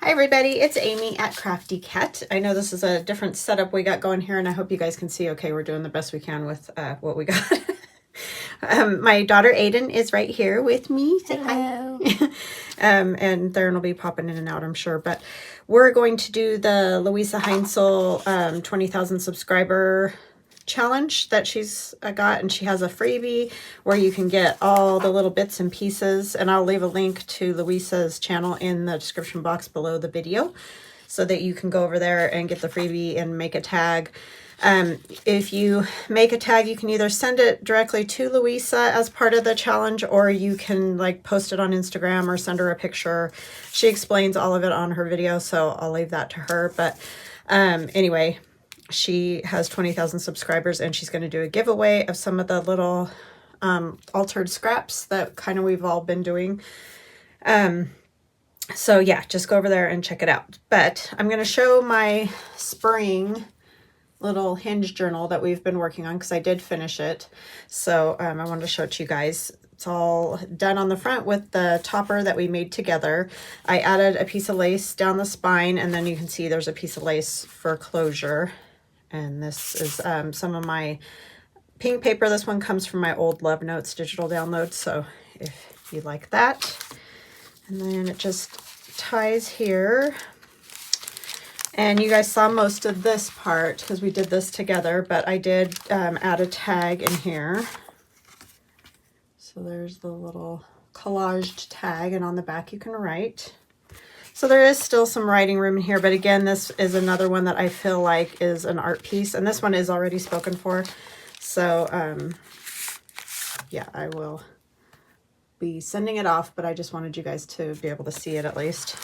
Hi everybody, it's Amy at Crafty Cat. I know this is a different setup we got going here, and I hope you guys can see okay. We're doing the best we can with what we got. My daughter Ayden is right here with me. Say hello. Hi. And Theron will be popping in and out, I'm sure. But we're going to do the Liise Heinzl 20,000 subscriber challenge that she's got, and she has a freebie where you can get all the little bits and pieces, and I'll leave a link to Luise's channel in the description box below the video so that you can go over there and get the freebie and make a tag. If you make a tag, you can either send it directly to Luise as part of the challenge, or you can like post it on Instagram or send her a picture. She explains all of it on her video, so I'll leave that to her. But anyway, she has 20,000 subscribers, and she's going to do a giveaway of some of the little altered scraps that kind of we've all been doing. So yeah, just go over there and check it out. But I'm going to show my spring little Hinge journal that we've been working on because I did finish it. So I wanted to show it to you guys. It's all done on the front with the topper that we made together. I added a piece of lace down the spine, and then you can see there's a piece of lace for closure. And this is some of my pink paper. This one comes from my old Love Notes digital download, so if you like that. And then it just ties here. And you guys saw most of this part because we did this together, but I did add a tag in here. So there's the little collaged tag, and on the back you can write. So there is still some writing room in here, but again, this is another one that I feel like is an art piece, and this one is already spoken for. So yeah, I will be sending it off, but I just wanted you guys to be able to see it at least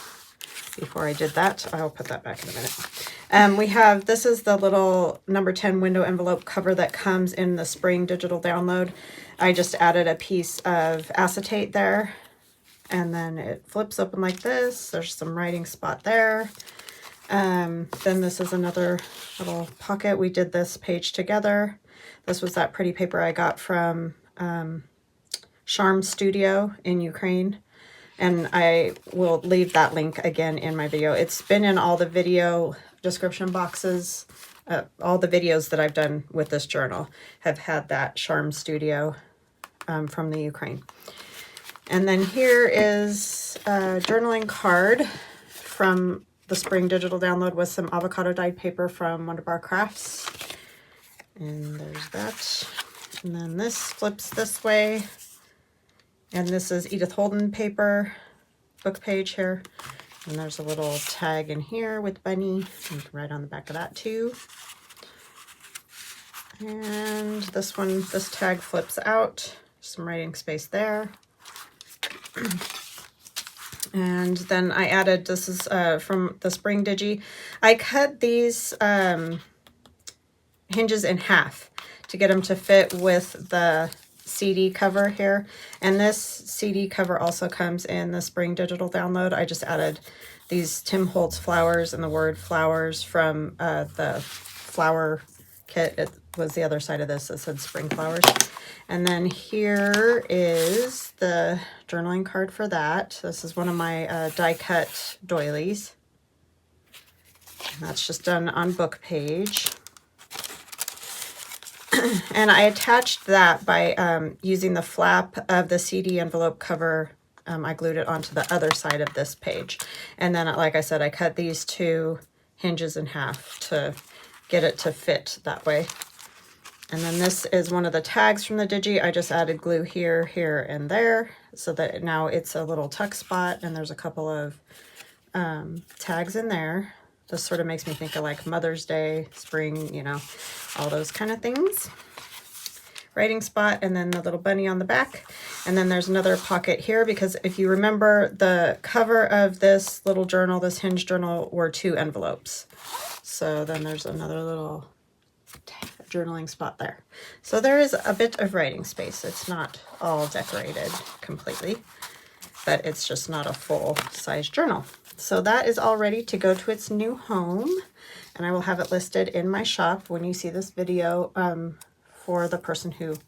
before I did that. I'll put that back in a minute. We have, this is the little number 10 window envelope cover that comes in the spring digital download. I just added a piece of acetate there, and then it flips open like this. There's some writing spot there. Then this is another little pocket. We did this page together. This was that pretty paper I got from SharmStudio in Ukraine. And I will leave that link again in my video. It's been in all the video description boxes. All the videos that I've done with this journal have had that SharmStudio from the Ukraine. And then here is a journaling card from the spring digital download with some avocado dyed paper from WondubarCrafts. And there's that. And then this flips this way. And this is Edith Holden paper, book page here. And there's a little tag in here with Bunny. You can write on the back of that too. And this one, this tag flips out. Some writing space there. And then I added, this is from the spring digi. I cut these hinges in half to get them to fit with the CD cover here. And this CD cover also comes in the spring digital download. I just added these Tim Holtz flowers and the word flowers from the flower kit. It was the other side of this that said spring flowers. And then here is the journaling card for that. This is one of my die cut doilies. And that's just done on book page. And I attached that by using the flap of the CD envelope cover. I glued it onto the other side of this page. And then, like I said, I cut these two hinges in half to get it to fit that way. And then this is one of the tags from the digi. I just added glue here, here, and there so that now it's a little tuck spot, and there's a couple of tags in there. This sort of makes me think of like Mother's Day, spring, you know, all those kind of things. Writing spot, and then the little bunny on the back. And then there's another pocket here because if you remember, the cover of this little journal, this Hinge journal, were 2 envelopes. So then there's another little journaling spot there. So there is a bit of writing space. It's not all decorated completely, but it's just not a full size journal. So that is all ready to go to its new home, and I will have it listed in my shop when you see this video for the person who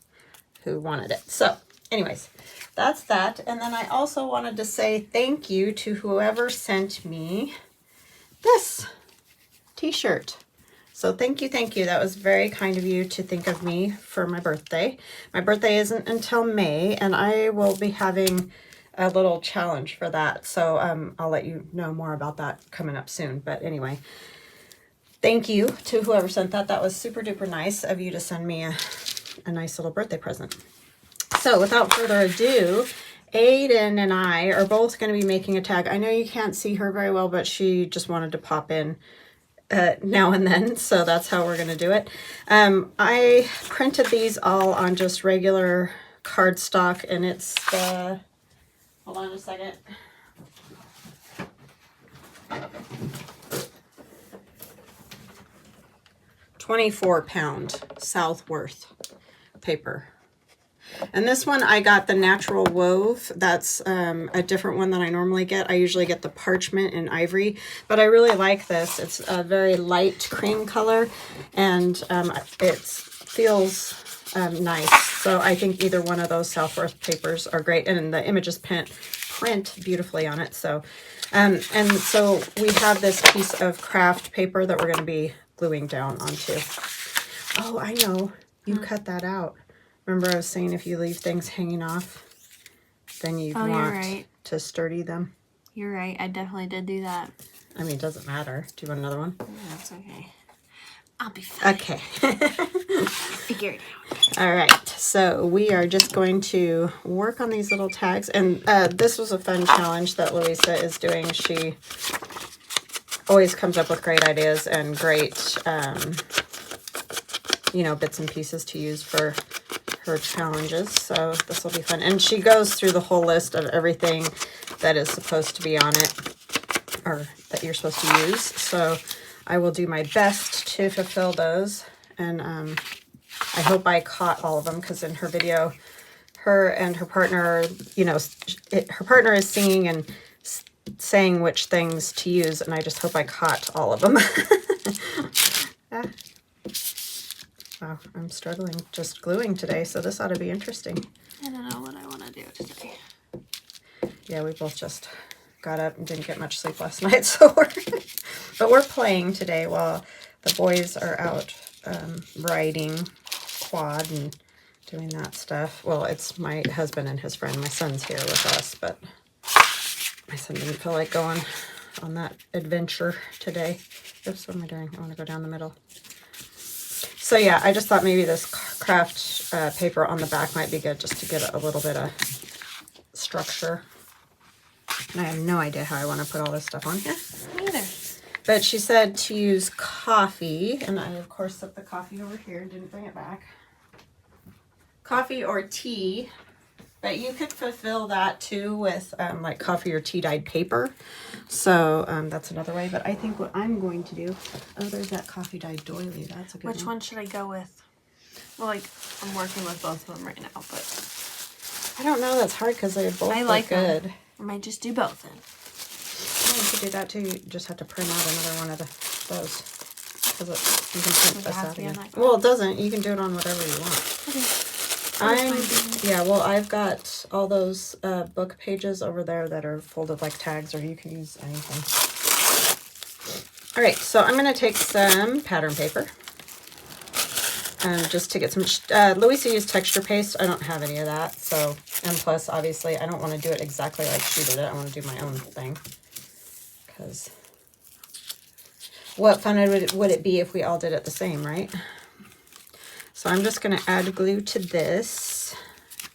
wanted it. So anyways, that's that. And then I also wanted to say thank you to whoever sent me this t-shirt. So thank you, thank you. That was very kind of you to think of me for my birthday. My birthday isn't until May, and I will be having a little challenge for that. So I'll let you know more about that coming up soon. But anyway, thank you to whoever sent that. That was super duper nice of you to send me a nice little birthday present. So without further ado, Ayden and I are both going to be making a tag. I know you can't see her very well, but she just wanted to pop in now and then, so that's how we're going to do it. I printed these all on just regular cardstock, and it's the, hold on a second, £24 Southworth paper. And this one I got the natural wove. That's a different one than I normally get. I usually get the parchment and ivory, but I really like this. It's a very light cream color, and it feels nice. So I think either one of those Southworth papers are great, and the images print beautifully on it. So and so we have this piece of craft paper that we're going to be gluing down onto. Oh, I know. You cut that out. Remember I was saying if you leave things hanging off, then you'd want to sturdy them? You're right. I definitely did do that. I mean, it doesn't matter. Do you want another one? Yeah, that's okay. I'll be fine. Okay. Figure it out. All right. So we are just going to work on these little tags. And this was a fun challenge that Luise is doing. She always comes up with great ideas and great, you know, bits and pieces to use for her challenges, so this will be fun. And she goes through the whole list of everything that is supposed to be on it, or that you're supposed to use. So I will do my best to fulfill those, and I hope I caught all of them, because in her video, her and her partner, you know, her partner is singing and saying which things to use, and I just hope I caught all of them. Wow, I'm struggling just gluing today, so this ought to be interesting. I don't know what I want to do today. Yeah, we both just got up and didn't get much sleep last night, so we're playing today while the boys are out riding quad and doing that stuff. Well, it's my husband and his friend. My son's here with us, but my son didn't feel like going on that adventure today. Oops, what am I doing? I want to go down the middle. So yeah, I just thought maybe this craft paper on the back might be good, just to get a little bit of structure. And I have no idea how I want to put all this stuff on here. Me either. But she said to use coffee, and I of course set the coffee over here, didn't bring it back. Coffee or tea, but you could fulfill that too with like coffee or tea dyed paper. So that's another way. But I think what I'm going to do, oh, there's that coffee dyed doily. That's a good one. Which one should I go with? Well, like, I'm working with both of them right now, but I don't know. That's hard because they both look good. Them. I might just do both then. Yeah, you could do that too. You just have to print out another one of those. Because you can print this out again. Well, it doesn't. You can do it on whatever you want. Okay. Yeah, well, I've got all those book pages over there that are folded like tags, or you can use anything. All right, so I'm going to take some pattern paper just to get some, Luise used texture paste. I don't have any of that, so, and plus, obviously, I don't want to do it exactly like she did it. I want to do my own thing, because what fun would it be if we all did it the same, right? So I'm just going to add glue to this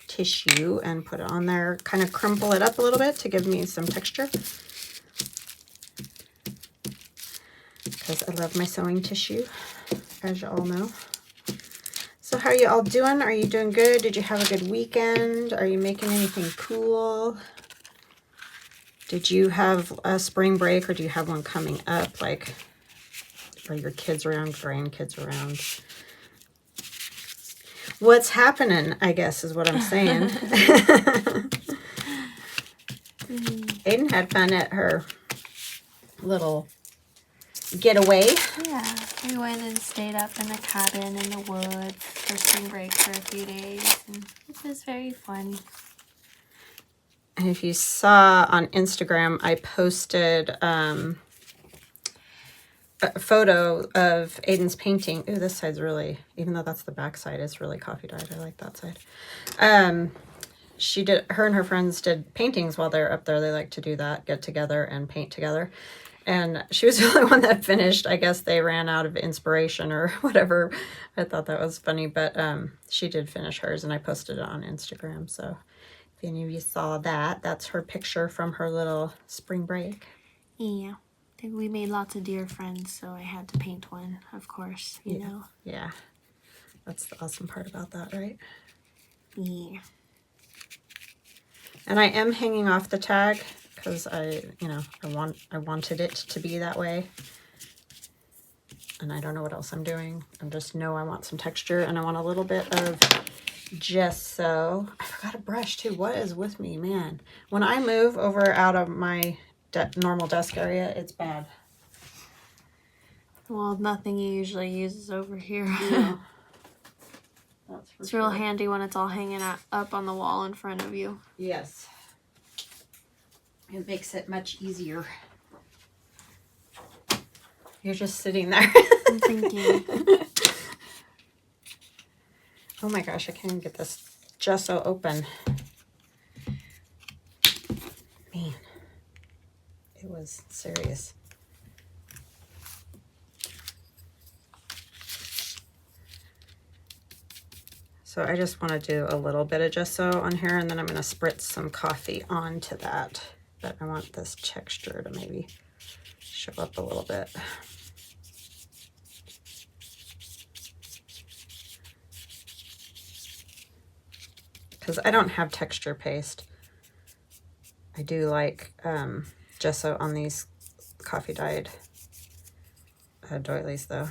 tissue and put it on there, kind of crumple it up a little bit to give me some texture. Because I love my sewing tissue, as you all know. So how are you all doing? Are you doing good? Did you have a good weekend? Are you making anything cool? Did you have a spring break, or do you have one coming up? Like, are your kids around, grandkids around? What's happening, I guess, is what I'm saying. Ayden had fun at her little getaway. Yeah, we went and stayed up in a cabin in the woods for spring break for a few days, and it was very fun. And if you saw on Instagram, I posted a photo of Ayden's painting. Ooh, this side's really, even though that's the back side, it's really coffee dyed. I like that side. Her and her friends did paintings while they're up there. They like to do that, get together and paint together. And she was the only one that finished. I guess they ran out of inspiration or whatever. I thought that was funny, but she did finish hers, and I posted it on Instagram. So if any of you saw that, that's her picture from her little spring break. Yeah. We made lots of dear friends, so I had to paint one, of course, you know. Yeah. That's the awesome part about that, right? Yeah. And I am hanging off the tag because I wanted it to be that way. And I don't know what else I'm doing. I just know I want some texture, and I want a little bit of gesso. I forgot a brush too. What is with me, man? When I move over out of my normal desk area, it's bad. Well, nothing you usually uses over here. Yeah. It's real handy when it's all hanging up on the wall in front of you. Yes. It makes it much easier. You're just sitting there. I'm thinking. Oh my gosh, I can't even get this gesso open. Man, it was serious. So I just want to do a little bit of gesso on here, and then I'm going to spritz some coffee onto that. But I want this texture to maybe show up a little bit. Because I don't have texture paste. I do like gesso on these coffee dyed doilies though.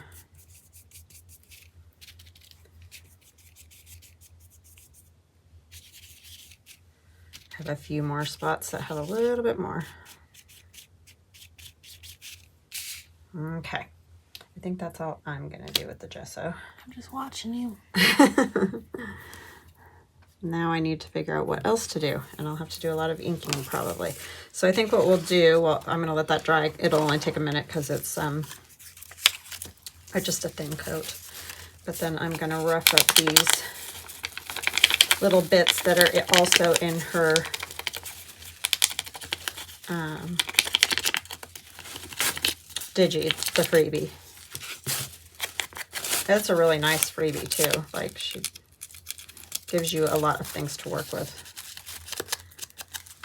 I have a few more spots that have a little bit more. Okay. I think that's all I'm going to do with the gesso. I'm just watching you. Now I need to figure out what else to do, and I'll have to do a lot of inking probably. So I think what we'll do, well, I'm going to let that dry. It'll only take a minute because it's just a thin coat. But then I'm going to rough up these little bits that are also in her digi, the freebie. That's a really nice freebie too. Like, she gives you a lot of things to work with.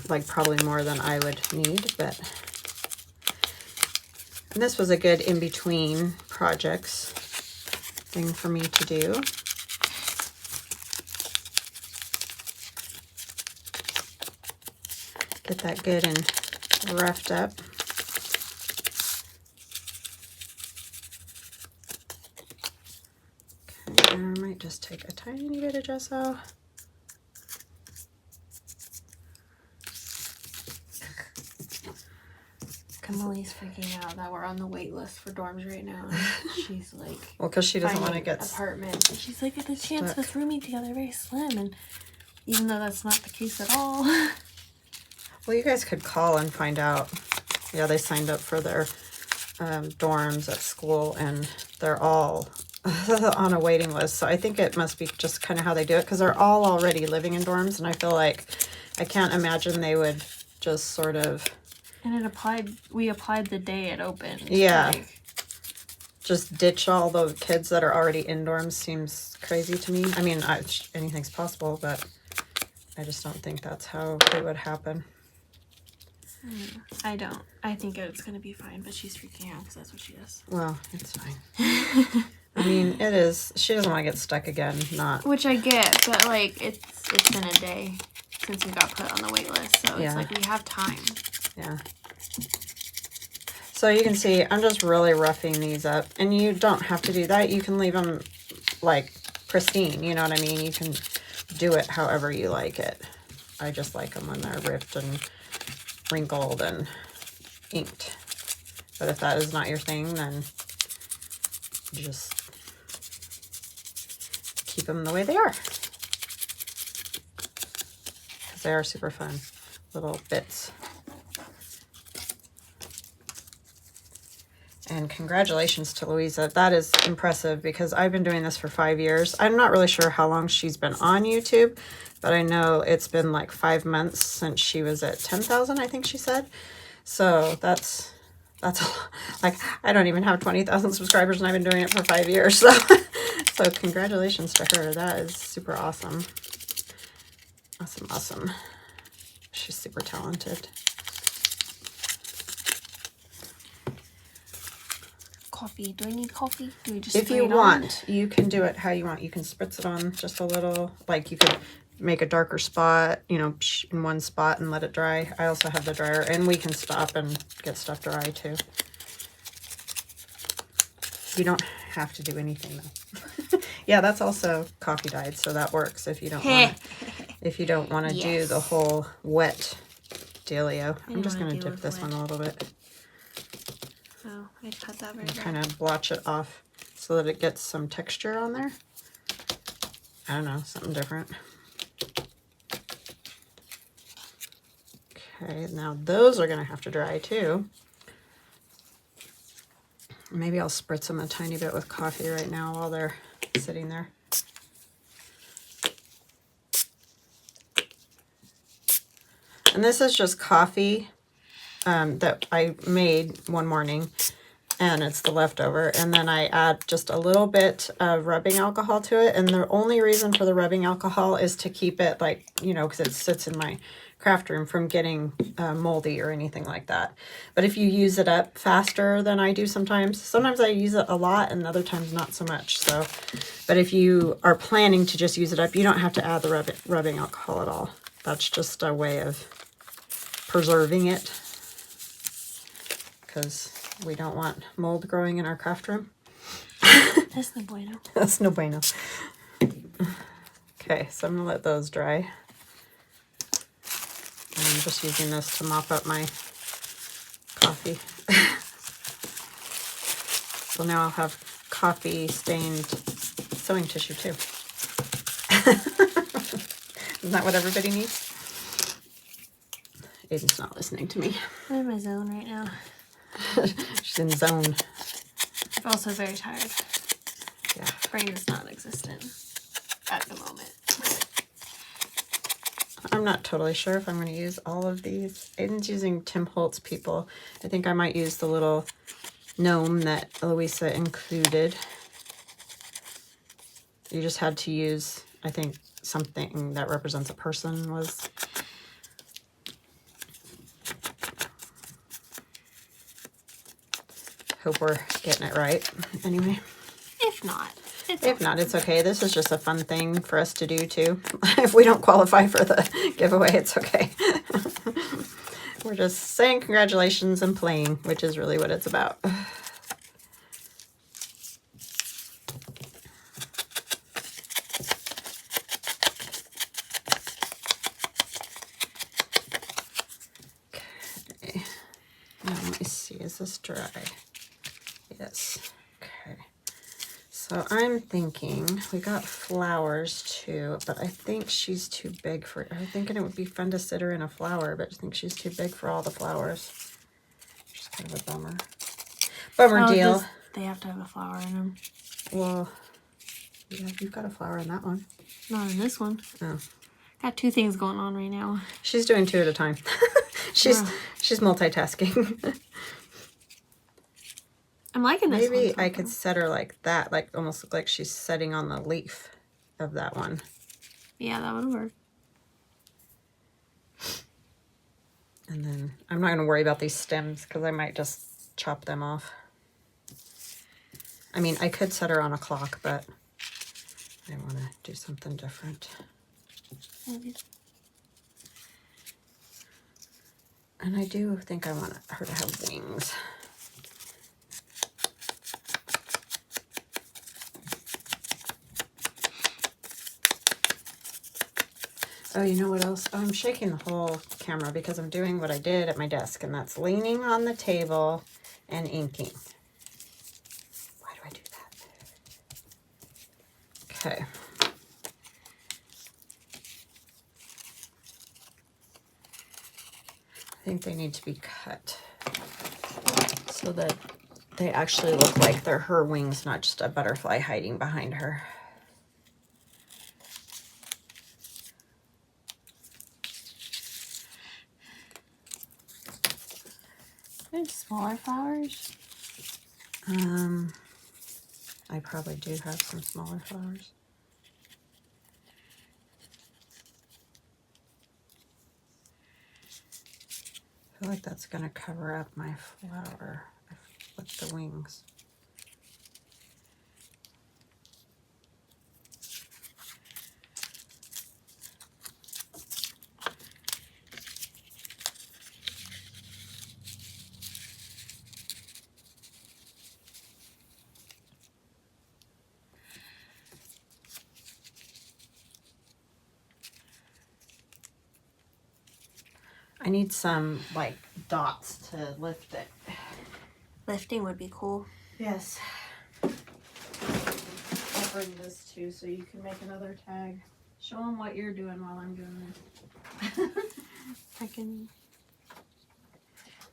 Like, probably more than I would need, but... And this was a good in-between projects thing for me to do. Get that good and roughed up. Okay, I might just take a tiny bit of gesso. Emily's freaking out that we're on the wait list for dorms right now. She's like, well, because she doesn't want to get apartment. And she's like, the chance of us rooming together very slim, and even though that's not the case at all. Well, you guys could call and find out. Yeah, they signed up for their dorms at school, and they're all on a waiting list. So I think it must be just kind of how they do it, because they're all already living in dorms, and I feel like I can't imagine they would just sort of... And we applied the day it opened. Yeah. Like, just ditch all the kids that are already in dorms seems crazy to me. I mean, anything's possible, but I just don't think that's how it would happen. I don't. I think it's going to be fine, but she's freaking out because that's what she does. Well, it's fine. I mean, it is. She doesn't want to get stuck again. Not. Which I get, but like it's been a day since we got put on the wait list, so it's like we have time. Yeah. So you can see I'm just really roughing these up, and you don't have to do that. You can leave them like pristine. You know what I mean? You can do it however you like it. I just like them when they're ripped and wrinkled and inked. But if that is not your thing, then just keep them the way they are, because they are super fun little bits. And congratulations to Luise. That is impressive because I've been doing this for 5 years. I'm not really sure how long she's been on YouTube, but I know it's been like 5 months since she was at 10,000, I think she said. So that's a lot. Like, I don't even have 20,000 subscribers and I've been doing it for 5 years. So, so congratulations to her. That is super awesome. Awesome, awesome. She's super talented. Coffee. Do I need coffee? Do we just If you want, you can do it how you want. You can spritz it on just a little. Like, you could make a darker spot, you know, in one spot and let it dry. I also have the dryer, and we can stop and get stuff dry too. You don't have to do anything though. Yeah, that's also coffee dyed, so that works if you don't want if you don't want to do the whole wet dealio. I'm just going to dip this one a little bit. Oh, I cut that very and kind of blotch it off so that it gets some texture on there. I don't know, something different. Okay, now those are going to have to dry too. Maybe I'll spritz them a tiny bit with coffee right now while they're sitting there. And this is just coffee that I made one morning, and it's the leftover. And then I add just a little bit of rubbing alcohol to it. And the only reason for the rubbing alcohol is to keep it, like, you know, because it sits in my craft room, from getting moldy or anything like that. But if you use it up faster than I do sometimes I use it a lot and other times not so much. So, but if you are planning to just use it up, you don't have to add the rubbing alcohol at all. That's just a way of preserving it, because we don't want mold growing in our craft room. That's no bueno. That's no bueno. Okay, so I'm gonna let those dry. I'm just using this to mop up my coffee. So now I'll have coffee stained sewing tissue too. Isn't that what everybody needs? Ayden's not listening to me. I'm in my zone right now. She's in zone. I'm also very tired. Yeah. Brain is non-existent at the moment. I'm not totally sure if I'm going to use all of these. Ayden's using Tim Holtz People. I think I might use the little gnome that Luise included. You just had to use, I think, something that represents a person was... Hope we're getting it right. Anyway. If not, it's okay. This is just a fun thing for us to do too. If we don't qualify for the giveaway, it's okay. We're just saying congratulations and playing, which is really what it's about. Okay. Now let me see, is this dry? Yes. Okay. So I'm thinking, we got flowers too, but I think she's too big for it. I'm thinking it would be fun to sit her in a flower, but I think she's too big for all the flowers. Which is kind of a bummer. Bummer deal. They have to have a flower in them. Well, yeah, you've got a flower in that one. Not in this one. Oh. Got two things going on right now. She's doing two at a time. She's multitasking. I'm liking this one. Maybe I could set her like that, like almost look like she's setting on the leaf of that one. Yeah, that would work. And then I'm not going to worry about these stems because I might just chop them off. I mean, I could set her on a clock, but I want to do something different. And I do think I want her to have wings. Oh, you know what else? Oh, I'm shaking the whole camera because I'm doing what I did at my desk, and that's leaning on the table and inking. Why do I do that? Okay. I think they need to be cut so that they actually look like they're her wings, not just a butterfly hiding behind her. There's smaller flowers. I probably do have some smaller flowers. I feel like that's going to cover up my flower with the wings. I need some like dots to lift it. Lifting would be cool. Yes. I'll bring this too so you can make another tag. Show them what you're doing while I'm doing this. I can...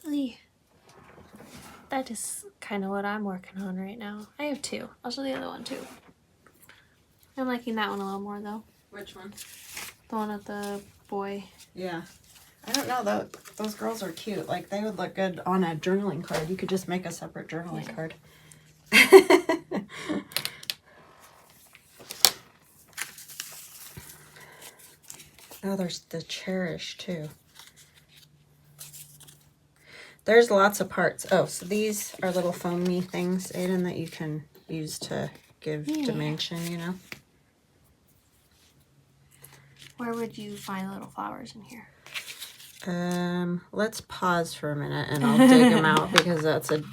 Really? That is kind of what I'm working on right now. I have two. I'll show the other one too. I'm liking that one a little more though. Which one? The one with the boy. Yeah. I don't know though. Those girls are cute. Like they would look good on a journaling card. You could just make a separate journaling card. Oh, there's the cherish too. There's lots of parts. Oh, so these are little foamy things, Ayden, that you can use to give dimension, you know? Where would you find little flowers in here? Let's pause for a minute and I'll dig them out because that's a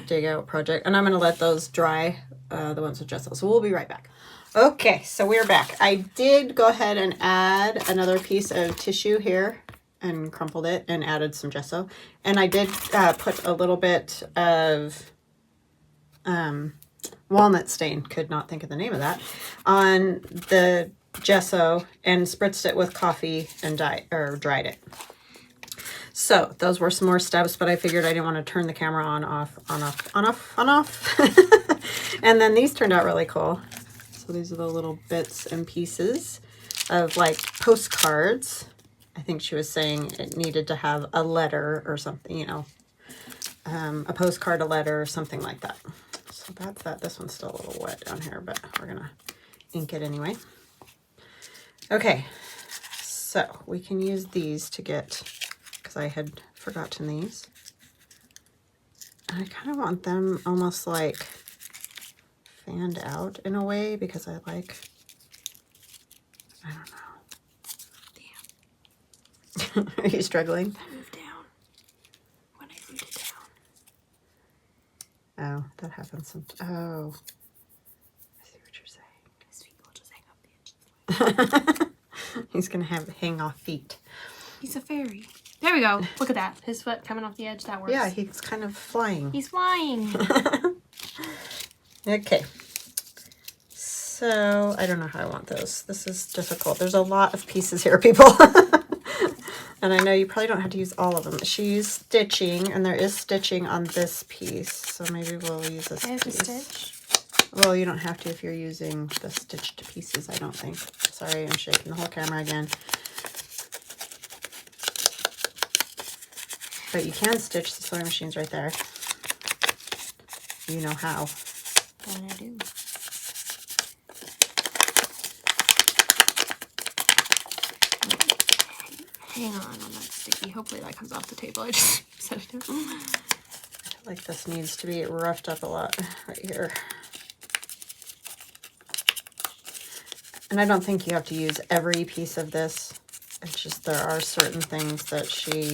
dig out project. And I'm going to let those dry, the ones with gesso. So we'll be right back. Okay, so we're back. I did go ahead and add another piece of tissue here and crumpled it and added some gesso. And I did put a little bit of walnut stain, could not think of the name of that, on the gesso and spritzed it with coffee and dried it. So those were some more steps, but I figured I didn't want to turn the camera on, off. And then these turned out really cool. So these are the little bits and pieces of like postcards. I think she was saying it needed to have a letter or something, you know, a postcard, a letter, or something like that. So that's that. This one's still a little wet down here, but we're going to ink it anyway. Okay, so we can use these to get, because I had forgotten these. And I kind of want them almost like fanned out in a way because I like, I don't know. Damn. Are you struggling? I moved down when I moved it down. Oh, that happens sometimes. Oh, I see what you're saying. His feet will just hang off the edges. He's going to hang off feet. He's a fairy. There we go. Look at that. His foot coming off the edge. That works. Yeah, he's kind of flying. He's flying. Okay. So, I don't know how I want those. This is difficult. There's a lot of pieces here, people. And I know you probably don't have to use all of them. She used stitching, and there is stitching on this piece. So maybe we'll use this piece. I have to stitch? Well, you don't have to if you're using the stitched pieces, I don't think. Sorry, I'm shaking the whole camera again. But you can stitch the sewing machine's right there. You know how. What I do. Hang on that sticky. Hopefully that comes off the table. I just set it down. I feel like this needs to be roughed up a lot right here. And I don't think you have to use every piece of this. It's just there are certain things that she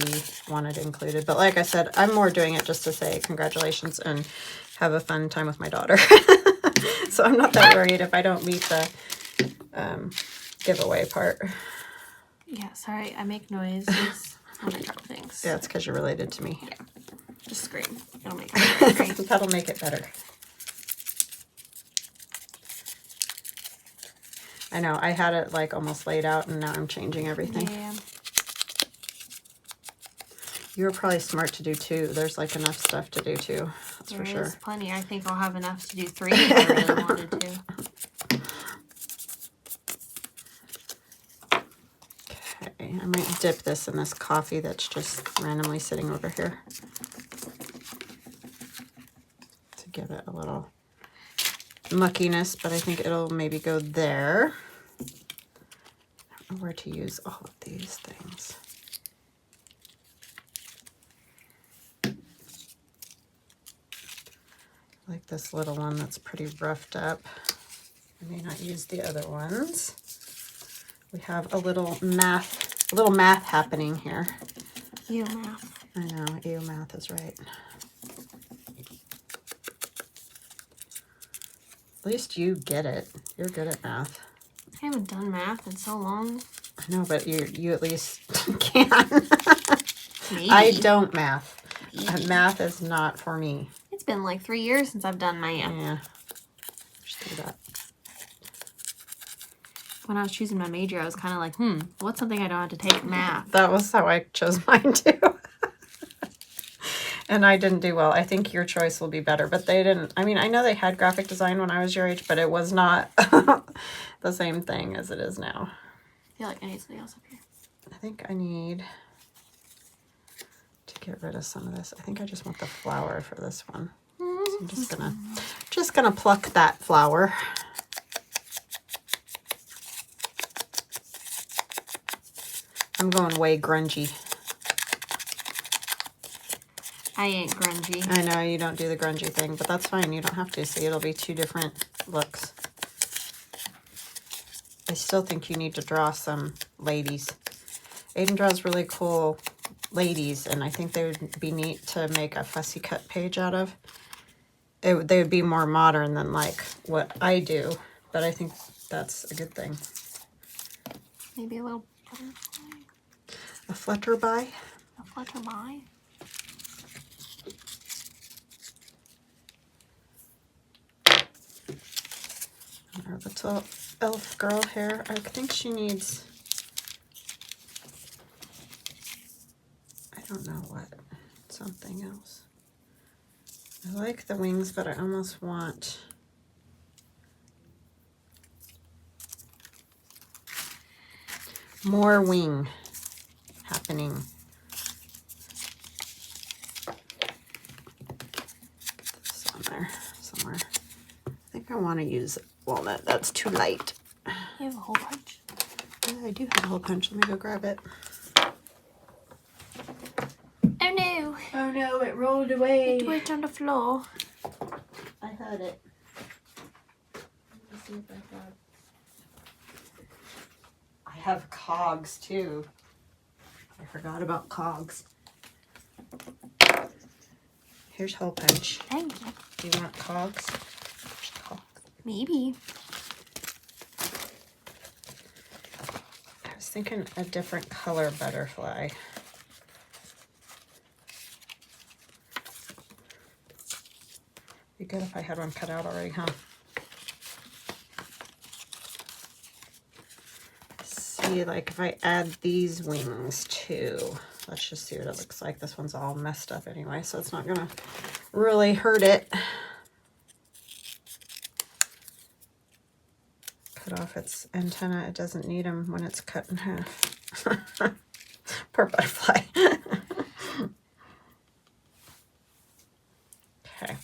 wanted included. But like I said, I'm more doing it just to say congratulations and have a fun time with my daughter. So I'm not that worried if I don't meet the giveaway part. Yeah, sorry. I make noises when I drop things. Yeah, it's because you're related to me. Yeah. Just scream. It'll make it better. That'll make it better. I know, I had it like almost laid out and now I'm changing everything. Yeah. You were probably smart to do 2. There's like enough stuff to do 2. That's for sure. There's plenty. I think I'll have enough to do 3 if I really wanted to. Okay, I might dip this in this coffee that's just randomly sitting over here to give it a little muckiness, but I think it'll maybe go there. I don't know where to use all of these things. Like this little one that's pretty roughed up. I may not use the other ones. We have a little math happening here. Ew, math. I know, ew, math is right. At least you get it. You're good at math. I haven't done math in so long. I know, but you at least can. Maybe. I don't math. Math is not for me. It's been like 3 years since I've done math. Yeah. Just do that. When I was choosing my major, I was kind of like, what's something I don't have to take? Math. That was how I chose mine too. And I didn't do well. I think your choice will be better, but they didn't. I mean, I know they had graphic design when I was your age, but it was not the same thing as it is now. I feel like I need something else up here. I think I need to get rid of some of this. I think I just want the flower for this one. So I'm just gonna pluck that flower. I'm going way grungy. I ain't grungy. I know you don't do the grungy thing, but that's fine. You don't have to. See, it'll be 2 different looks. I still think you need to draw some ladies. Ayden draws really cool ladies, and I think they would be neat to make a fussy cut page out of. They would be more modern than like what I do, but I think that's a good thing. Maybe a little butterfly. A flutterby. A flutterby. Our little elf girl here. I think she needs, I don't know what, something else. I like the wings, but I almost want more wing happening. Get this on there somewhere. I think I want to use walnut. That's too light. You have a hole punch? Yeah, I do have a hole punch. Let me go grab it. Oh no! Oh no, it rolled away. It went on the floor. I heard it. Let me see if I got. I have cogs too. I forgot about cogs. Here's hole punch. Thank you. Do you want cogs? There's cogs. Maybe. I was thinking a different color butterfly. Be good if I had one cut out already, huh? See, like if I add these wings too, let's just see what it looks like. This one's all messed up anyway, so it's not gonna really hurt it. Cut off its antenna. It doesn't need them when it's cut in half. Poor butterfly. Okay.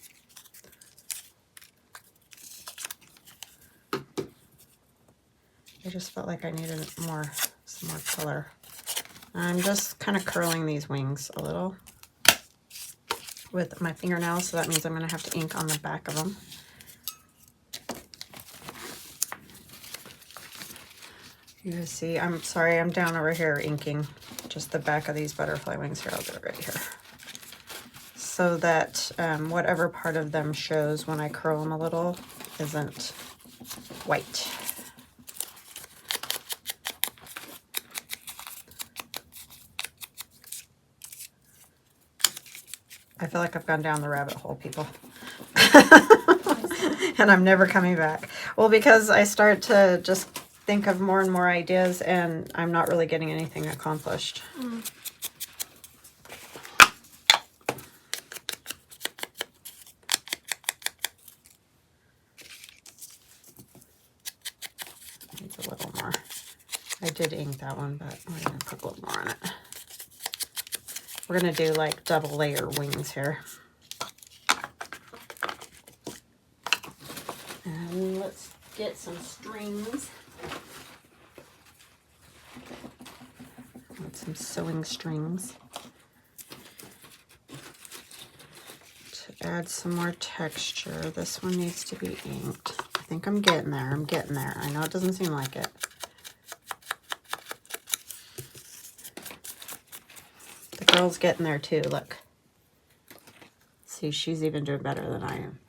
I just felt like I needed some more color. I'm just kind of curling these wings a little with my fingernails, so that means I'm going to have to ink on the back of them. You guys see, I'm sorry, I'm down over here inking just the back of these butterfly wings here. I'll do it right here. So that whatever part of them shows when I curl them a little isn't white. I feel like I've gone down the rabbit hole, people. And I'm never coming back. Well, because I start to just think of more and more ideas, and I'm not really getting anything accomplished. did ink that one, but we're going to put a little more on it. We're going to do like double layer wings here. And let's get some strings. Some sewing strings to add some more texture. This one needs to be inked. I think I'm getting there. I'm getting there. I know it doesn't seem like it. The girl's getting there too. Look. See, she's even doing better than I am.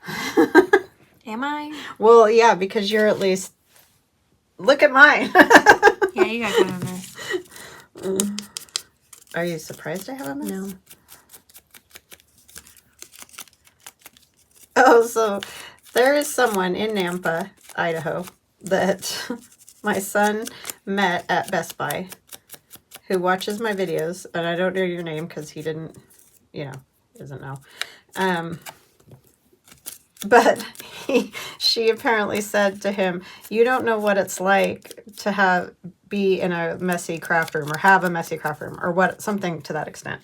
Am I? Well, yeah, because you're at least... Look at mine. Yeah, you got good on this. Are you surprised I have a mess? No. Oh, so there is someone in Nampa, Idaho, that my son met at Best Buy who watches my videos, and I don't know your name because he didn't, doesn't know. But she apparently said to him, "You don't know what it's like to be in a messy craft room or have a messy craft room," or what, something to that extent.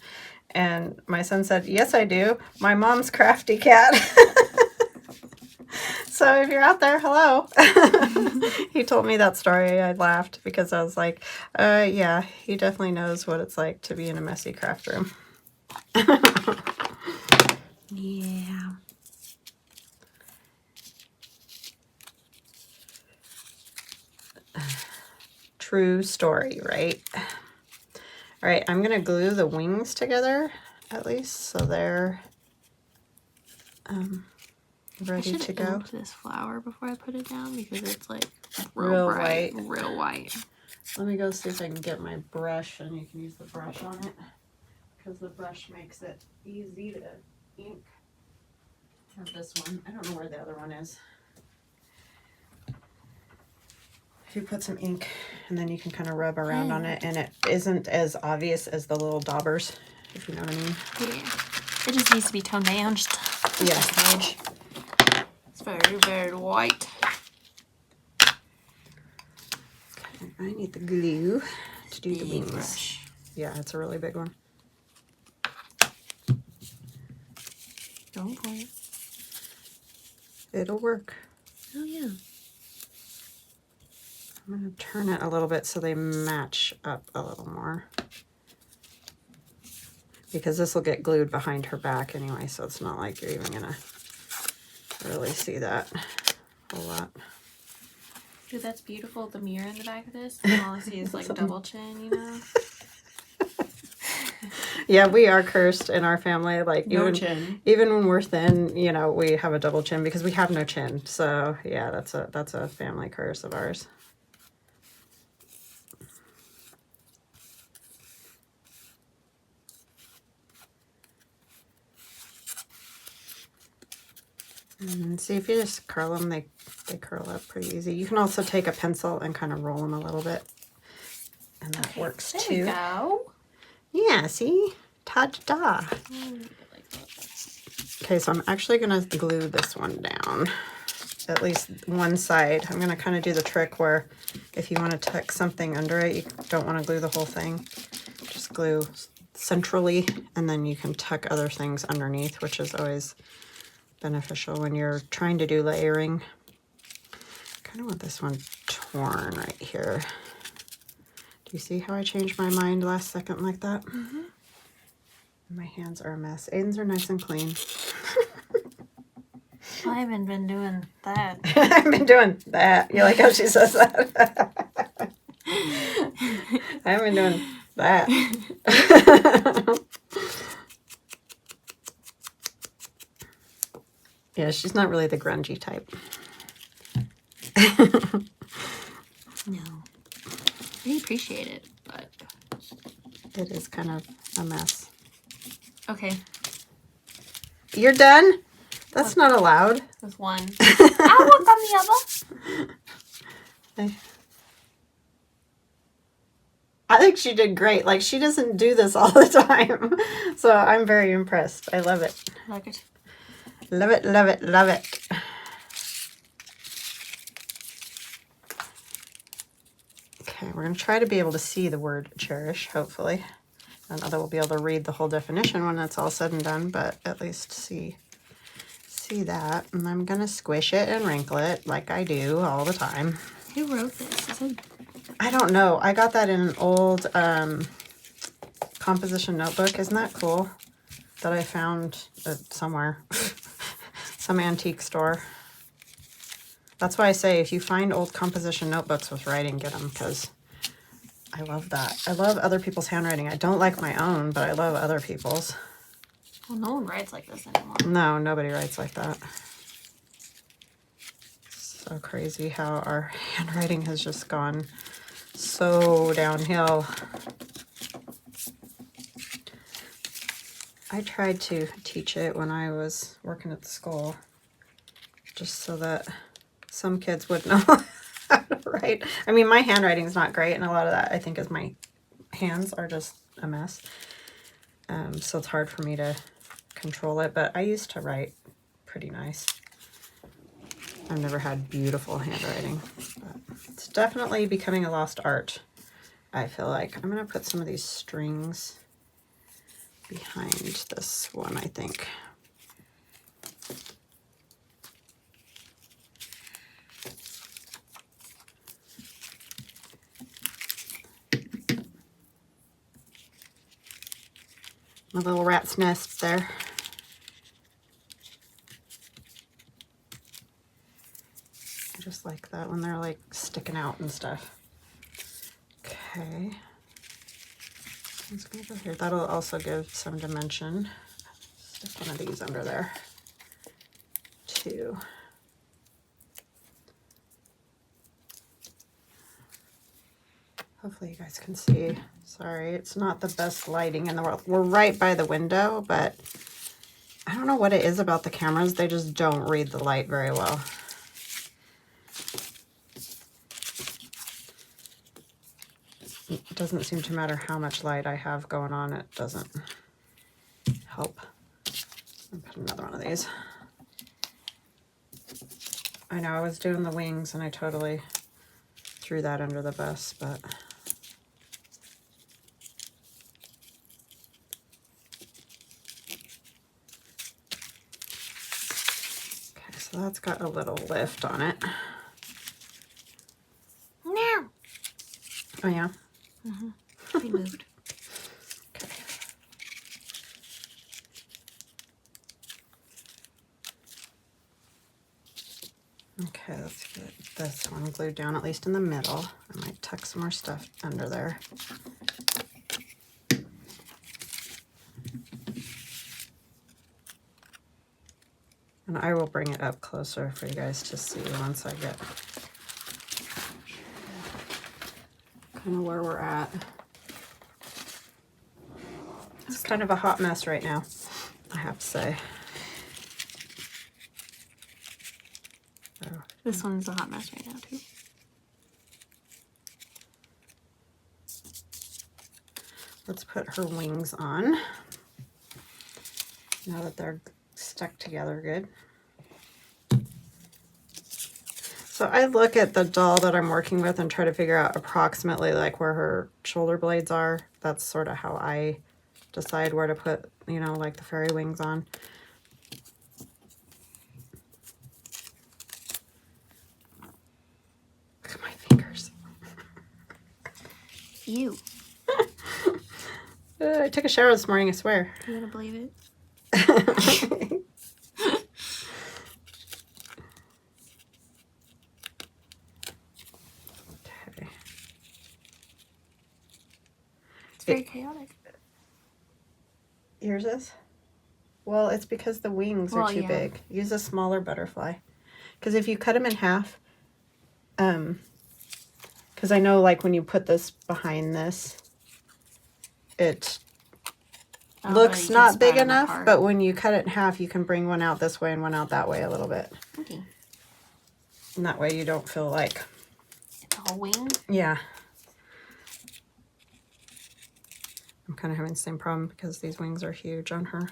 And my son said, "Yes, I do. My mom's crafty cat." So if you're out there, hello. He told me that story. I laughed because I was like, yeah, he definitely knows what it's like to be in a messy craft room. Yeah. True story, right? All right, I'm going to glue the wings together, at least, so they're ready to go. I should have this flower before I put it down because it's like Real bright, white. real white. Let me go see if I can get my brush, and you can use the brush on it, because the brush makes it easy to ink. Or this one. I don't know where the other one is. If you put some ink, and then you can kind of rub around on it, and it isn't as obvious as the little daubers, if you know what I mean. Yeah. It just needs to be toned down. Yeah. It's very, very white. Okay, I need the glue to do the wings. Brush. Yeah, it's a really big one. Go for it. It'll work. Oh, yeah. I'm going to turn it a little bit so they match up a little more. Because this will get glued behind her back anyway, so it's not like you're even going to really see that a whole lot. Dude, that's beautiful. The mirror in the back of this. And all I see is like double chin, you know? Yeah, we are cursed in our family. Like No chin. Even when we're thin, we have a double chin because we have no chin. So yeah, that's a family curse of ours. And see, if you just curl them, they curl up pretty easy. You can also take a pencil and kind of roll them a little bit, and that works too. There we go. Yeah, see? Ta-da! Okay, so I'm actually going to glue this one down, at least one side. I'm going to kind of do the trick where if you want to tuck something under it, you don't want to glue the whole thing. Just glue centrally, and then you can tuck other things underneath, which is always beneficial when you're trying to do layering. Kind of want this one torn right here. Do you see how I changed my mind last second like that? Mm-hmm. My hands are a mess. Ayden's are nice and clean. I haven't been doing that. I've been doing that. You like how she says that? I haven't been doing that. Yeah, she's not really the grungy type. No. I appreciate it, but... It is kind of a mess. Okay. You're done? That's not allowed. With one. I'll work on the other. I think she did great. Like, she doesn't do this all the time. So I'm very impressed. I love it. I like it. Love it, love it, love it. Okay, we're going to try to be able to see the word cherish, hopefully. I don't know that we'll be able to read the whole definition when it's all said and done, but at least see that. And I'm going to squish it and wrinkle it like I do all the time. Who wrote this? I don't know. I got that in an old composition notebook. Isn't that cool? That I found somewhere. Some antique store. That's why I say if you find old composition notebooks with writing, get them, because I love that. I love other people's handwriting. I don't like my own, but I love other people's. Well, no one writes like this anymore. No, nobody writes like that. So crazy how our handwriting has just gone so downhill. I tried to teach it when I was working at the school, just so that some kids would know how to write. I mean, my handwriting is not great, and a lot of that I think is my hands are just a mess. So it's hard for me to control it, but I used to write pretty nice. I've never had beautiful handwriting, but it's definitely becoming a lost art, I feel like. I'm going to put some of these strings behind this one, I think. My little rat's nests there. I just like that when they're like sticking out and stuff. Okay. Let's go over here. That'll also give some dimension. Stick one of these under there too. Hopefully you guys can see. Sorry, it's not the best lighting in the world. We're right by the window, but I don't know what it is about the cameras. They just don't read the light very well. It doesn't seem to matter how much light I have going on. It doesn't help. I'll put another one of these. I know I was doing the wings and I totally threw that under the bus, but okay, so that's got a little lift on it. No. Oh yeah? Mm-hmm. We moved. Okay. Okay, let's get this one glued down, at least in the middle. I might tuck some more stuff under there. And I will bring it up closer for you guys to see once I get kind of where we're at. It's kind of a hot mess right now, I have to say. So, This one's a hot mess right now, too. let's put her wings on. Now that they're stuck together good. So I look at the doll that I'm working with and try to figure out approximately like where her shoulder blades are. That's sort of how I decide where to put, you know, like the fairy wings on. Look at my fingers. Ew. I took a shower this morning, I swear. Do you want to believe it? Okay. It's very chaotic. Yours is? Well, it's because the wings are too big. Use a smaller butterfly. Because if you cut them in half, because I know like when you put this behind this, it looks not big enough, but when you cut it in half, you can bring one out this way and one out that way a little bit. Okay. And that way you don't feel like... It's all wing? Yeah. I'm kind of having the same problem because these wings are huge on her.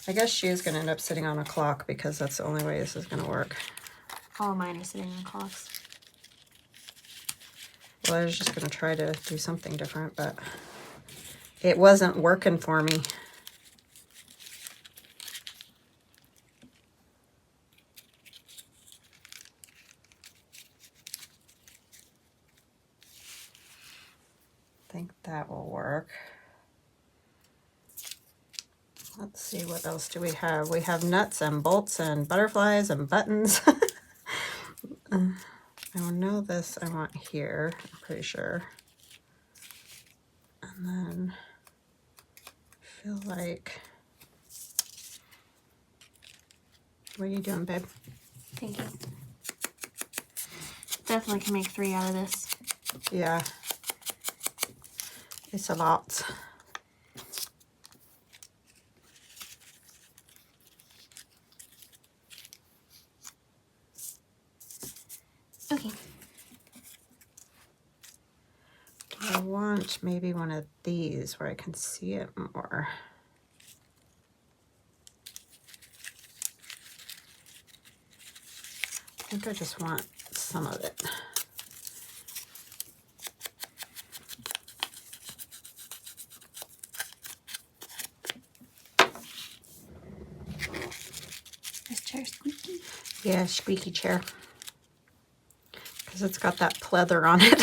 I guess she is going to end up sitting on a clock because that's the only way this is going to work. All of mine are sitting on clocks. So I was just going to try to do something different, but it wasn't working for me. I think that will work. Let's see, what else do we have? We have nuts and bolts and butterflies and buttons. I know this I want here, I'm pretty sure. And then I feel like, what are you doing, babe? Thank you. Definitely can make 3 out of this. Yeah. It's a lot. Okay. I want maybe one of these where I can see it more. I think I just want some of it. This chair squeaky. Yeah, squeaky chair. Because it's got that pleather on it.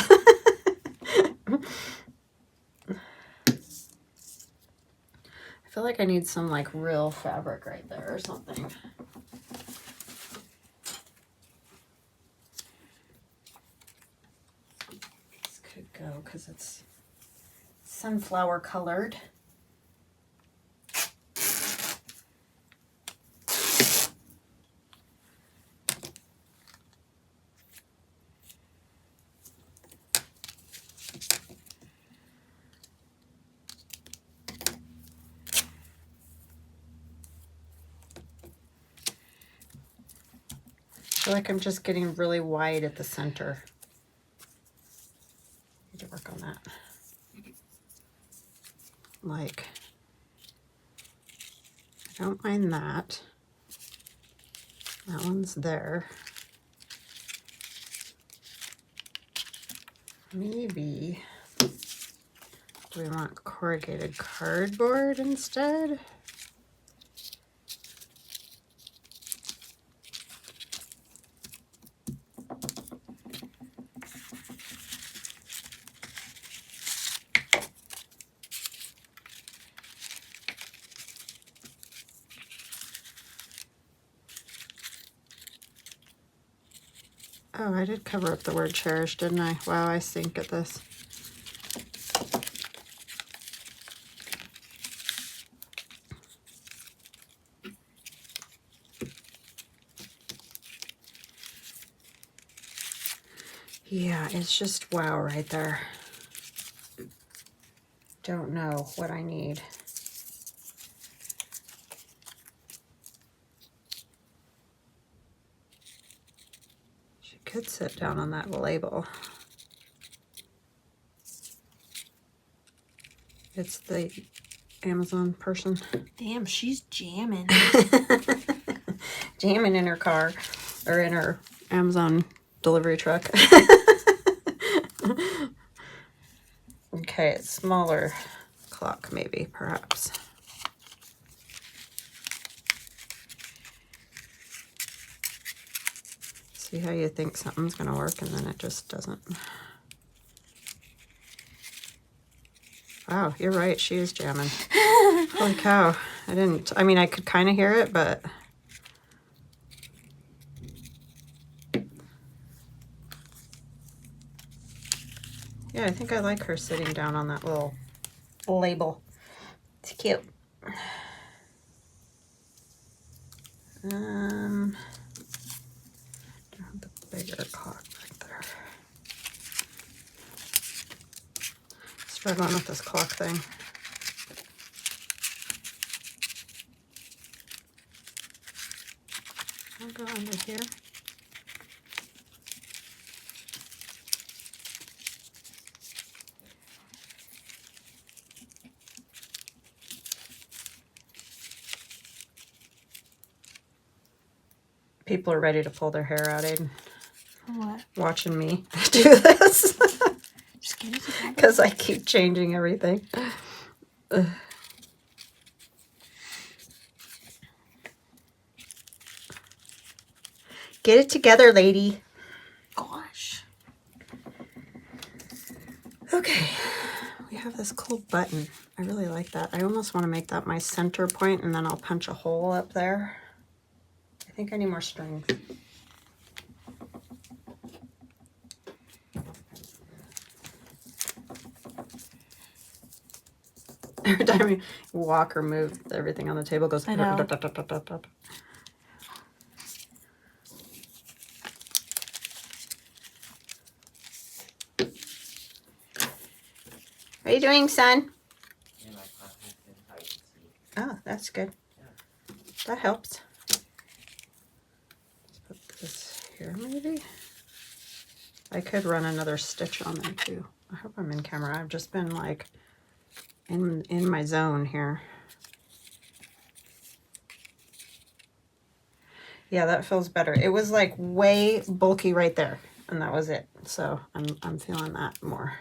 I feel like I need some like real fabric right there or something. This could go because it's sunflower colored. I feel like I'm just getting really wide at the center. Need to work on that. Like, I don't mind that. That one's there. Maybe, do we want corrugated cardboard instead? Oh, I did cover up the word cherish, didn't I? Wow, I stink at this. Yeah, it's just wow right there. Don't know what I need. She could sit down on that label. It's the Amazon person. Damn, she's jamming. Jamming in her car or in her Amazon delivery truck. Okay, it's smaller clock maybe, perhaps. See how you think something's gonna work and then it just doesn't. Wow, you're right, she is jamming. Holy cow. I mean, I could kind of hear it, but yeah, I think I like her sitting down on that little label. It's cute. Don't have the bigger clock back there. Struggling with this clock thing. I'll go under here. People are ready to pull their hair out, Ayden. What? Watching me do this. because I keep changing everything. Ugh. Get it together, lady. Gosh. Okay, we have this cool button. I really like that. I almost want to make that my center point, and then I'll punch a hole up there. I think I need more strings. Every time you walk or move, everything on the table goes. I know. What are you doing, son? Oh, that's good. That helps. Let's put this here, maybe. I could run another stitch on there too. I hope I'm in camera. I've just been like in my zone here. Yeah, that feels better. It was like way bulky right there, and that was it. So I'm feeling that more.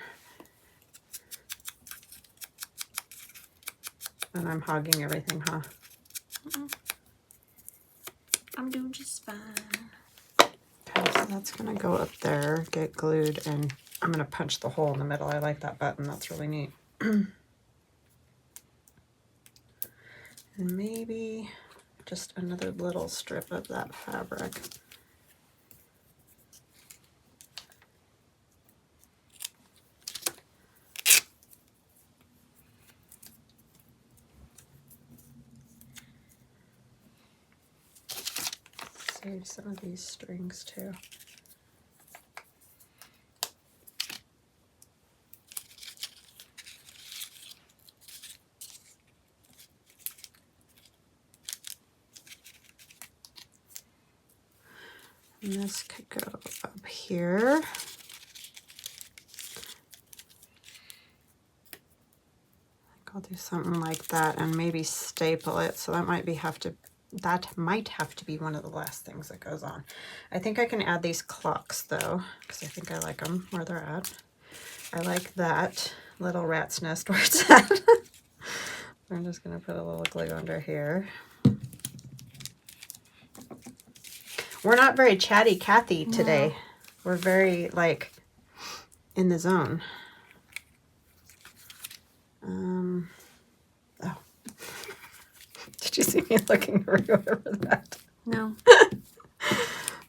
And I'm hogging everything, huh? I'm doing just fine. Okay, so that's gonna go up there, get glued, and I'm gonna punch the hole in the middle. I like that button. That's really neat. And maybe just another little strip of that fabric. Save some of these strings too. And this could go up here. I'll do something like that and maybe staple it. So that might have to be one of the last things that goes on. I think I can add these clocks though, because I think I like them where they're at. I like that little rat's nest where it's at. I'm just gonna put a little glue under here. We're not very chatty Cathy today. No. We're very like in the zone. Oh. Did you see me looking everywhere for that? No.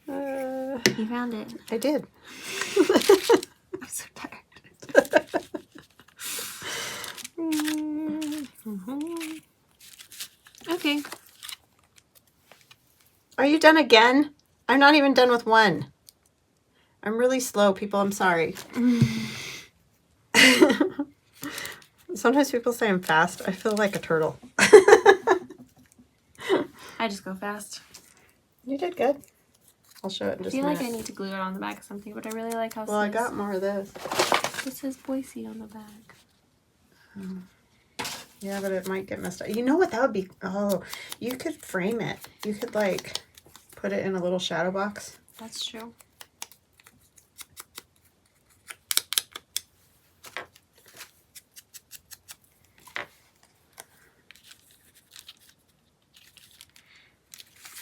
You found it. I did. I'm so tired. Okay. Are you done again? I'm not even done with one. I'm really slow, people. I'm sorry. Sometimes people say I'm fast. I feel like a turtle. I just go fast. You did good. I'll show it in just a minute. I feel like I need to glue it on the back of something, but I really like how it says. Well, I got more of this. It says Boise on the back. Yeah, but it might get messed up. You know what that would be? Oh, you could frame it. You could like put it in a little shadow box. That's true.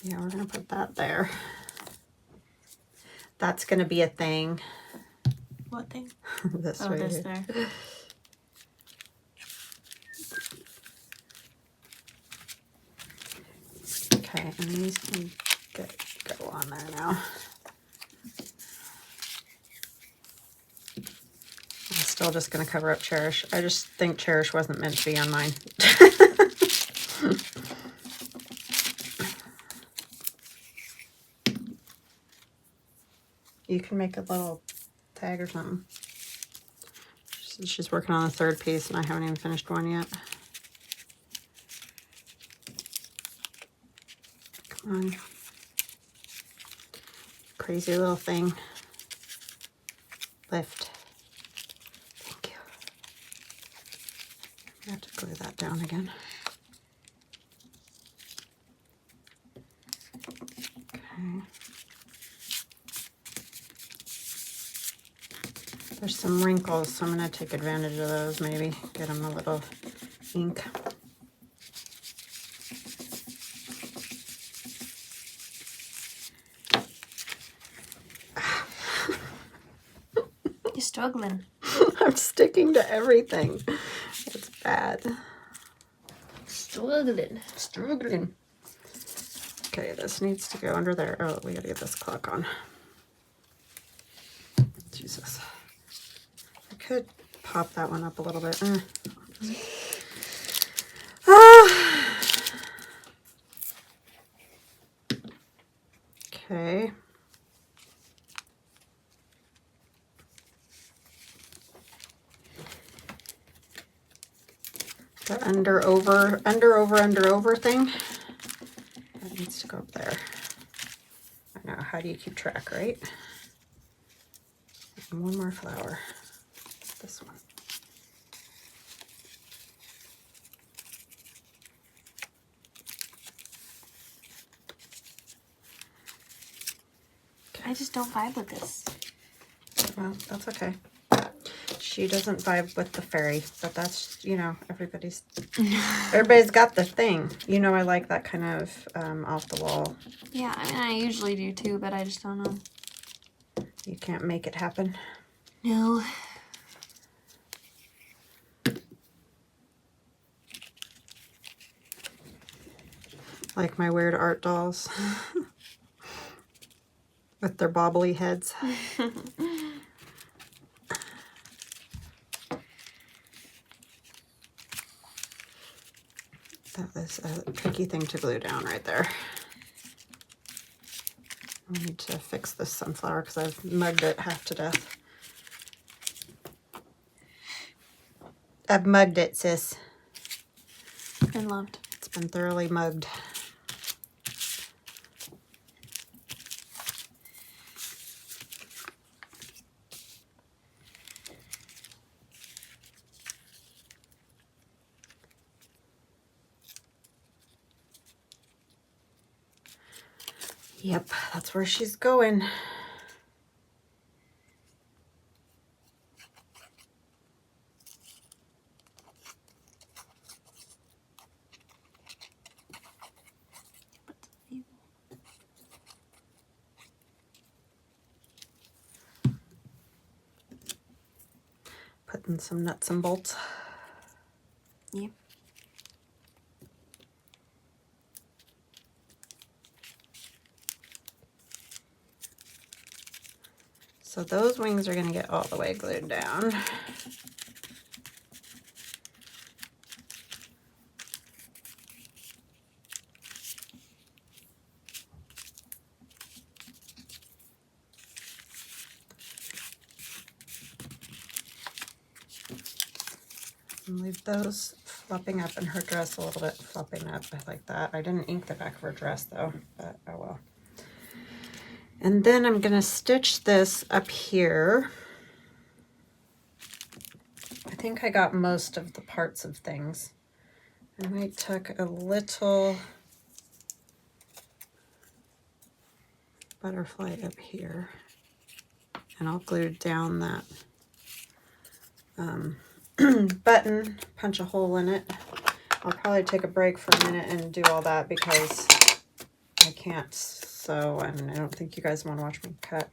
Yeah, we're going to put that there. That's going to be a thing. What thing? This oh, right this here. there. Okay, and these can go on there now. I'm still just going to cover up Cherish. I just think Cherish wasn't meant to be on mine. You can make a little tag or something. She's working on the third piece and I haven't even finished one yet. Come on. Crazy little thing. Lift. Thank you. I have to glue that down again. Okay. There's some wrinkles, so I'm going to take advantage of those maybe. Get them a little ink. You're struggling. I'm sticking to everything. It's bad. Struggling. Struggling. Okay, this needs to go under there. Oh, we gotta get this clock on. Jesus. I could pop that one up a little bit. Okay. The under over thing. That needs to go up there. I know, how do you keep track, right? And one more flower. This one. I just don't vibe with this. Well, that's okay. She doesn't vibe with the fairy, but that's, you know, everybody's got the thing. You know, I like that kind of off the wall. Yeah, I mean, I usually do too, but I just don't know. You can't make it happen. No. Like my weird art dolls. With their bobbly heads. That is a tricky thing to glue down right there. I need to fix this sunflower because I've mugged it half to death. I've mugged it, sis. And loved. It's been thoroughly mugged. Yep, that's where she's going. Putting some nuts and bolts. Yep. So those wings are going to get all the way glued down. And leave those flopping up in her dress a little bit, flopping up. I like that. I didn't ink the back of her dress though, but oh well. And then I'm going to stitch this up here. I think I got most of the parts of things. I might tuck a little butterfly up here. And I'll glue down that button, punch a hole in it. I'll probably take a break for a minute and do all that because I can't sew, and I don't think you guys want to watch me cut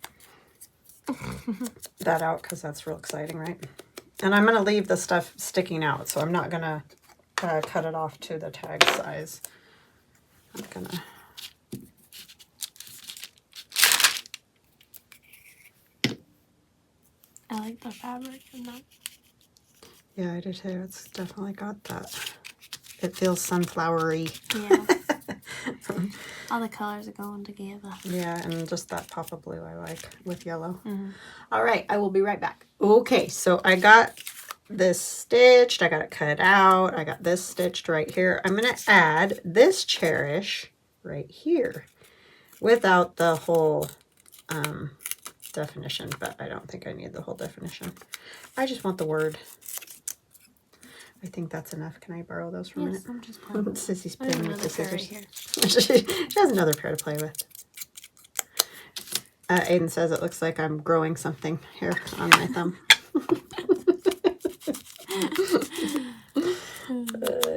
that out because that's real exciting, right? And I'm going to leave the stuff sticking out, so I'm not going to cut it off to the tag size. I'm going to... I like the fabric in that. Yeah, I do too. It's definitely got that. It feels sunflowery. Yeah. All the colors are going together. Yeah, and just that pop of blue I like with yellow. Mm-hmm. All right, I will be right back. Okay, so I got this stitched. I got it cut out. I got this stitched right here. I'm going to add this cherish right here without the whole definition, but I don't think I need the whole definition. I just want the word. I think that's enough. Can I borrow those for a minute? I'm just playing. Sissy's I have playing with the another pair scissors. right here. She has another pair to play with. Ayden says it looks like I'm growing something here on my thumb.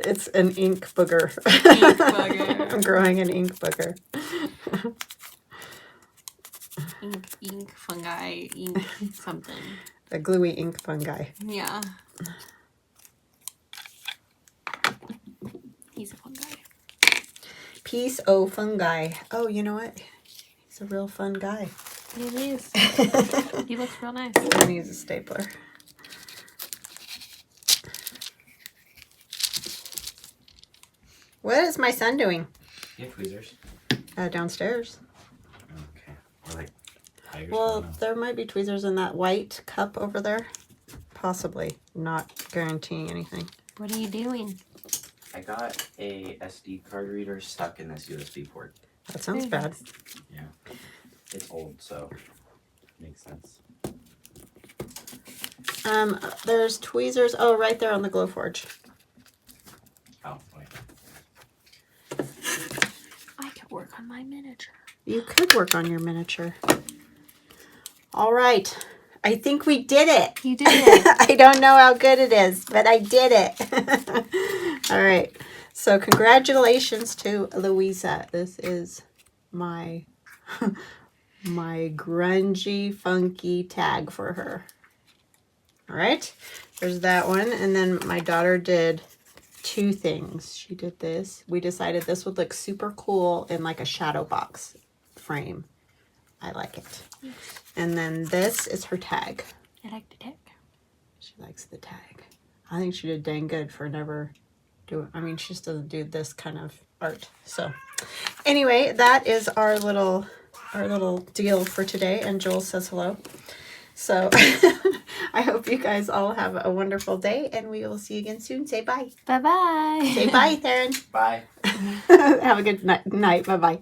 It's an ink booger. Ink booger. I'm growing an ink booger. Ink fungi, ink something. A gluey ink fungi. Yeah. He's a fungi. Piece o fungi. Oh, you know what? He's a real fun guy. He is. He looks real nice. And he's a stapler. What is my son doing? You have tweezers? Downstairs. Okay. Or like tigers? Well, there might be tweezers in that white cup over there. Possibly. Not guaranteeing anything. What are you doing? I got a SD card reader stuck in this USB port. That sounds Very bad. nice. Yeah. It's old, so makes sense. There's tweezers. Oh, right there on the Glowforge. Oh, wait. I could work on my miniature. You could work on your miniature. All right. I think we did it. You did it. I don't know how good it is, but I did it. All right. So congratulations to Luise. This is my my grungy, funky tag for her. All right. There's that one. And then my daughter did two things. She did this. We decided this would look super cool in like a shadow box frame. I like it. And then this is her tag. I like the tag. She likes the tag. I think she did dang good for never doing, I mean, she just doesn't do this kind of art. So anyway, that is our little deal for today. And Joel says hello. So I hope you guys all have a wonderful day, and we will see you again soon. Say bye. Bye-bye. Say bye, Theron. Bye. Have a good night. Bye-bye.